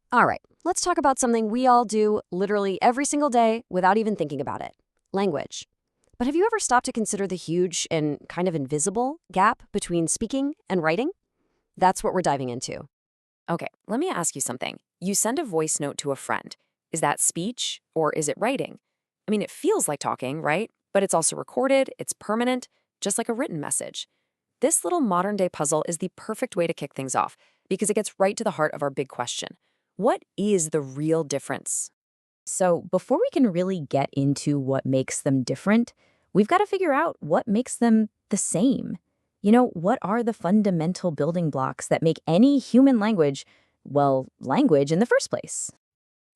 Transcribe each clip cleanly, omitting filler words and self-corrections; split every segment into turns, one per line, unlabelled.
All right, let's talk about something we all do literally every single day without even thinking about it: language. But have you ever stopped to consider the huge and kind of invisible gap between speaking and writing? That's what we're diving into.
Okay, let me ask you something. You send a voice note to a friend. Is that speech or is it writing? I mean, it feels like talking, right? But it's also recorded, it's permanent, just like a written message. This little modern day puzzle is the perfect way to kick things off because it gets right to the heart of our big question. What is the real difference?
So, before we can really get into what makes them different, we've got to figure out what makes them the same. What are the fundamental building blocks that make any human language, well, language in the first place?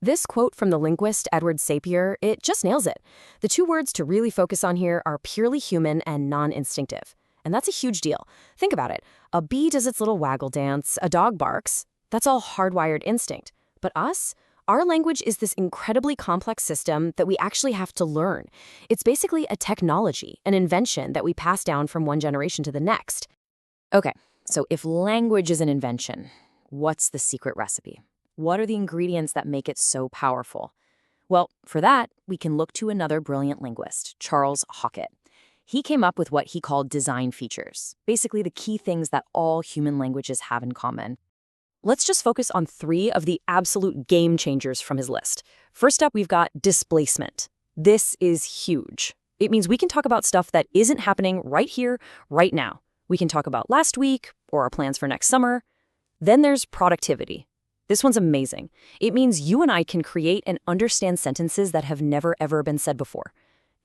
This quote from the linguist Edward Sapir, it just nails it. The two words to really focus on here are purely human and non-instinctive. And that's a huge deal. Think about it. A bee does its little waggle dance, a dog barks. That's all hardwired instinct. But us? Our language is this incredibly complex system that we actually have to learn. It's basically a technology, an invention that we pass down from one generation to the next.
Okay, so if language is an invention, what's the secret recipe? What are the ingredients that make it so powerful? Well, for that, we can look to another brilliant linguist, Charles Hawkett. He came up with what he called design features, basically the key things that all human languages have in common.
Let's just focus on three of the absolute game changers from his list. First up, we've got displacement. This is huge. It means we can talk about stuff that isn't happening right here, right now. We can talk about last week or our plans for next summer. Then there's productivity. This one's amazing. It means you and I can create and understand sentences that have never ever been said before.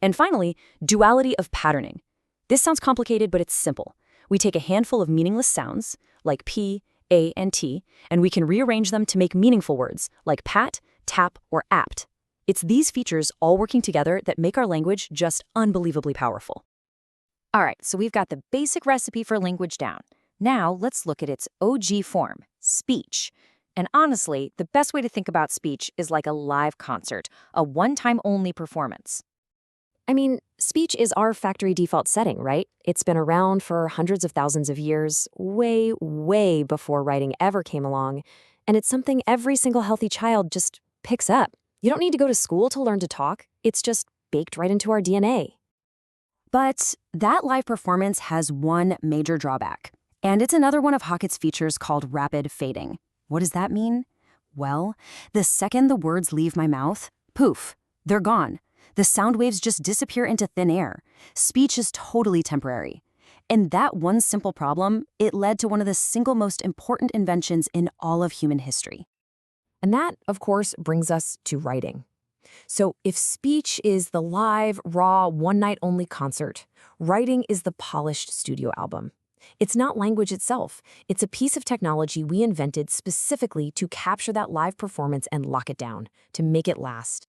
And finally, duality of patterning. This sounds complicated, but it's simple. We take a handful of meaningless sounds, like P, A, and T, and we can rearrange them to make meaningful words, like pat, tap, or apt. It's these features all working together that make our language just unbelievably powerful.
All right, so we've got the basic recipe for language down. Now let's look at its OG form, speech. And honestly, the best way to think about speech is like a live concert, a one-time only performance.
I mean, speech is our factory default setting, right? It's been around for hundreds of thousands of years, way, way before writing ever came along. And it's something every single healthy child just picks up. You don't need to go to school to learn to talk. It's just baked right into our DNA. But that live performance has one major drawback. And it's another one of Hockett's features called rapid fading. What does that mean? Well, the second the words leave my mouth, poof, they're gone. The sound waves just disappear into thin air. Speech is totally temporary. And that one simple problem, it led to one of the single most important inventions in all of human history. And that, of course, brings us to writing. So if speech is the live, raw, one-night-only concert, writing is the polished studio album. It's not language itself. It's a piece of technology we invented specifically to capture that live performance and lock it down, to make it last.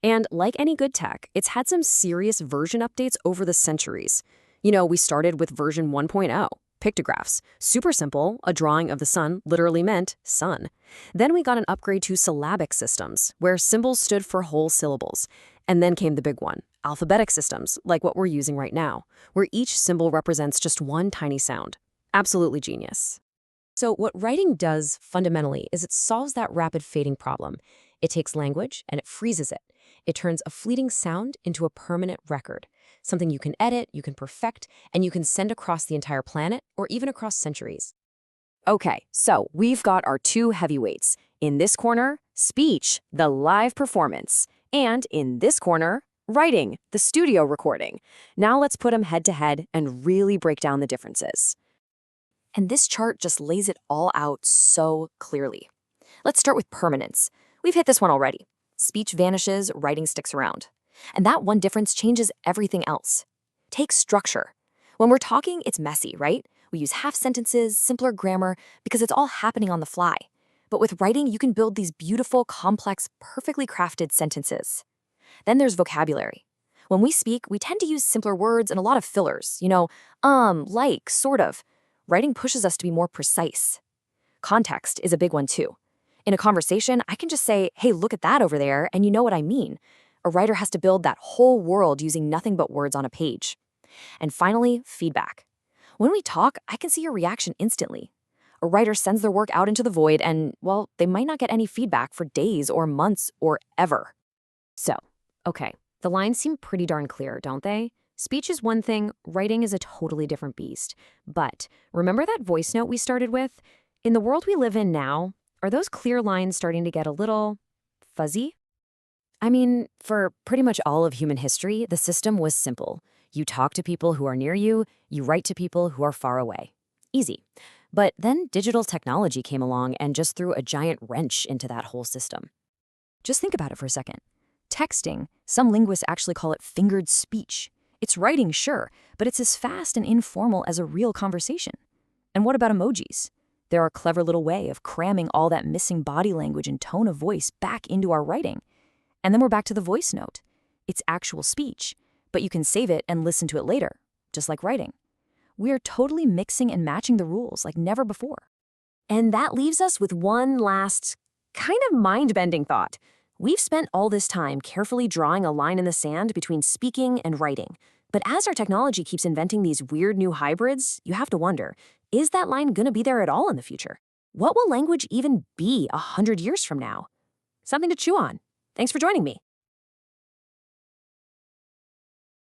And like any good tech, it's had some serious version updates over the centuries. We started with version 1.0, pictographs. Super simple, a drawing of the sun literally meant sun. Then we got an upgrade to syllabic systems, where symbols stood for whole syllables. And then came the big one, alphabetic systems, like what we're using right now, where each symbol represents just one tiny sound. Absolutely genius. So what writing does fundamentally is it solves that rapid fading problem. It takes language and it freezes it. It turns a fleeting sound into a permanent record, something you can edit, you can perfect, and you can send across the entire planet or even across centuries. Okay, so we've got our two heavyweights. In this corner, speech, the live performance. And in this corner, writing, the studio recording. Now let's put them head to head and really break down the differences. And this chart just lays it all out so clearly. Let's start with permanence. We've hit this one already. Speech vanishes, writing sticks around. And that one difference changes everything else. Take structure. When we're talking, it's messy, right? We use half sentences, simpler grammar, because it's all happening on the fly. But with writing, you can build these beautiful, complex, perfectly crafted sentences. Then there's vocabulary. When we speak, we tend to use simpler words and a lot of fillers, like, sort of. Writing pushes us to be more precise. Context is a big one too. In a conversation, I can just say, hey, look at that over there, and you know what I mean. A writer has to build that whole world using nothing but words on a page. And finally, feedback. When we talk, I can see your reaction instantly. A writer sends their work out into the void and, well, they might not get any feedback for days or months or ever.
So, okay, the lines seem pretty darn clear, don't they? Speech is one thing, writing is a totally different beast. But remember that voice note we started with? In the world we live in now, are those clear lines starting to get a little fuzzy?
I mean, for pretty much all of human history, the system was simple. You talk to people who are near you, you write to people who are far away. Easy. But then digital technology came along and just threw a giant wrench into that whole system.
Just think about it for a second. Texting, some linguists actually call it fingered speech. It's writing, sure, but it's as fast and informal as a real conversation. And what about emojis? They're a clever little way of cramming all that missing body language and tone of voice back into our writing. And then we're back to the voice note. It's actual speech, but you can save it and listen to it later, just like writing. We are totally mixing and matching the rules like never before.
And that leaves us with one last, kind of mind-bending thought. We've spent all this time carefully drawing a line in the sand between speaking and writing. But as our technology keeps inventing these weird new hybrids, you have to wonder, is that line going to be there at all in the future? What will language even be 100 years from now? Something to chew on. Thanks for joining me.